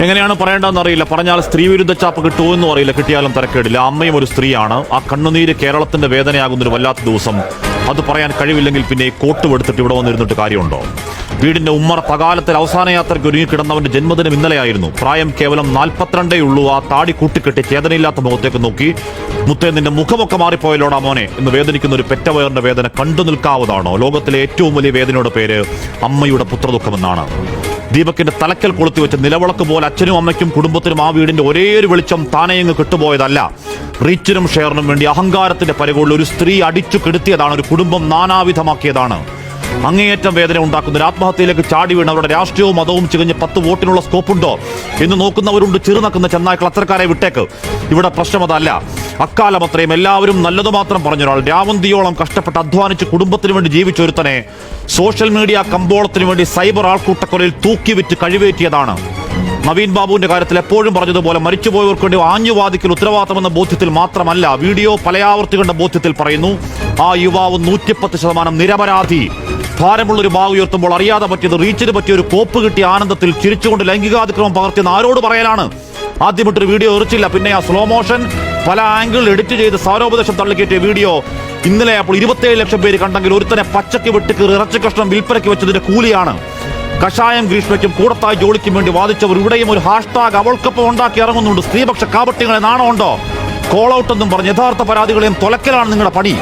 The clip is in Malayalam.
എങ്ങനെയാണ് പറയേണ്ടതെന്ന് അറിയില്ല. പറഞ്ഞാൽ സ്ത്രീ വിരുദ്ധ ചാപ്പ് കിട്ടുമോ എന്നും അറിയില്ല. കിട്ടിയാലും തരക്കേടില്ല. അമ്മയും ഒരു സ്ത്രീയാണ്. ആ കണ്ണുനീര് കേരളത്തിന്റെ വേദനയാകുന്നൊരു വല്ലാത്ത ദിവസം. അത് പറയാൻ കഴിവില്ലെങ്കിൽ പിന്നെ ഈ കോട്ട് എടുത്തിട്ട് ഇവിടെ വന്നിരുന്നിട്ട് കാര്യമുണ്ടോ? വീടിന്റെ ഉമ്മറ തകാലത്തിൽ അവസാന യാത്രയ്ക്ക് ഒരുങ്ങിക്കിടന്നവന്റെ ജന്മദിനം ഇന്നലെയായിരുന്നു. പ്രായം കേവലം 42 ഉള്ളൂ. ആ താടി കൂട്ടിക്കെട്ടി ചേതനയില്ലാത്ത മുഖത്തേക്ക് നോക്കി, മുത്തേ നിന്റെ മുഖമൊക്കെ മാറിപ്പോയല്ലോടാ മോനെ എന്ന് വേദനിക്കുന്ന ഒരു പെറ്റവയറിന്റെ വേദന കണ്ടു നിൽക്കാവുന്നതാണോ? ലോകത്തിലെ ഏറ്റവും വലിയ വേദനയുടെ പേര് അമ്മയുടെ പുത്രദുഃഖമെന്നാണ്. ദീപകിന്റെ തലക്കൽ കൊളുത്തി വെച്ച നിലവിളക്ക് പോലെ അച്ഛനും അമ്മയ്ക്കും കുടുംബത്തിനും ആ വീടിന്റെ ഒരേ ഒരു വെളിച്ചം താനെയങ്ങ് കിട്ടുപോയതല്ല. റീച്ചിനും ഷെയറിനും വേണ്ടി അഹങ്കാരത്തിന്റെ പരികൊള്ളിൽ ഒരു സ്ത്രീ അടിച്ചു കെടുത്തിയതാണ്. ഒരു കുടുംബം നാനാവിധമാക്കിയതാണ്. അങ്ങേയറ്റം വേദന ഉണ്ടാക്കുന്ന ഒരു ആത്മഹത്യയിലേക്ക് ചാടി വീണ് അവരുടെ രാഷ്ട്രീയവും മതവും ചികഞ്ഞ് 10 വോട്ടിനുള്ള സ്കോപ്പുണ്ടോ എന്ന് നോക്കുന്നവരുണ്ട്. ചെറുനക്കുന്ന ചെന്നായ്ക്കൾ, അത്തരക്കാരെ വിട്ടേക്ക്. ഇവിടെ പ്രശ്നം അതല്ല. അക്കാലം അത്രയും എല്ലാവരും നല്ലത് മാത്രം പറഞ്ഞൊരാൾ, രാവന്തിയോളം കഷ്ടപ്പെട്ട് അധ്വാനിച്ച് കുടുംബത്തിന് വേണ്ടി ജീവിച്ചൊരുത്തനെ സോഷ്യൽ മീഡിയ കമ്പോളത്തിന് വേണ്ടി സൈബർ ആൾക്കൂട്ടക്കൊലയിൽ തൂക്കി വിറ്റ് കഴിവേറ്റിയതാണ്. നവീൻ ബാബുവിന്റെ കാര്യത്തിൽ എപ്പോഴും പറഞ്ഞതുപോലെ മരിച്ചുപോയവർക്ക് വേണ്ടി ആഞ്ഞുവാദിക്കൽ ഉത്തരവാദിത്തമെന്ന ബോധ്യത്തിൽ മാത്രമല്ല, വീഡിയോ പലയാവർത്തി കണ്ട ബോധ്യത്തിൽ പറയുന്നു. ആ യുവാവ് 110% നിരപരാധി. ഭാരമുള്ളൊരു ബാഗ് ഉയർത്തുമ്പോൾ അറിയാതെ പറ്റിയത്, റീച്ചിന് പറ്റിയ ഒരു കോപ്പ് കിട്ടിയ ആനന്ദത്തിൽ ചിരിച്ചുകൊണ്ട് ലൈംഗികാതിക്രമം പകർത്തിയെന്ന് ആരോട് പറയാനാണ്? ആദ്യമിട്ടൊരു വീഡിയോ എറിച്ചില്ല, പിന്നെ ആ സ്ലോ മോഷൻ പല ആംഗിളിൽ എഡിറ്റ് ചെയ്ത് സാരോപദേശം തള്ളിക്കയറ്റിയ വീഡിയോ ഇന്നലെ അപ്പോൾ 27 ലക്ഷം പേര് കണ്ടെങ്കിൽ ഒരുത്തനെ പച്ചയ്ക്ക് വെട്ടിക്കീറി ഇറച്ചി കഷ്ണം വിൽപ്പനയ്ക്ക് വെച്ചതിന്റെ കൂലിയാണ്. കഷായം ഗ്രീഷ്മയ്ക്കും കൂടത്തായി ജോലിക്കും വേണ്ടി വാദിച്ചവർ ഇവിടെയും ഒരു ഹാഷ്ടാഗ് അവൾക്കൊപ്പം ഉണ്ടാക്കി ഇറങ്ങുന്നുണ്ട്. സ്ത്രീപക്ഷ കാപട്യങ്ങളെ നാണമുണ്ടോ? കോൾ ഔട്ട് എന്നും പറഞ്ഞ് യഥാർത്ഥ പരാതികളെയും തൊലക്കലാണ് നിങ്ങളുടെ പണി.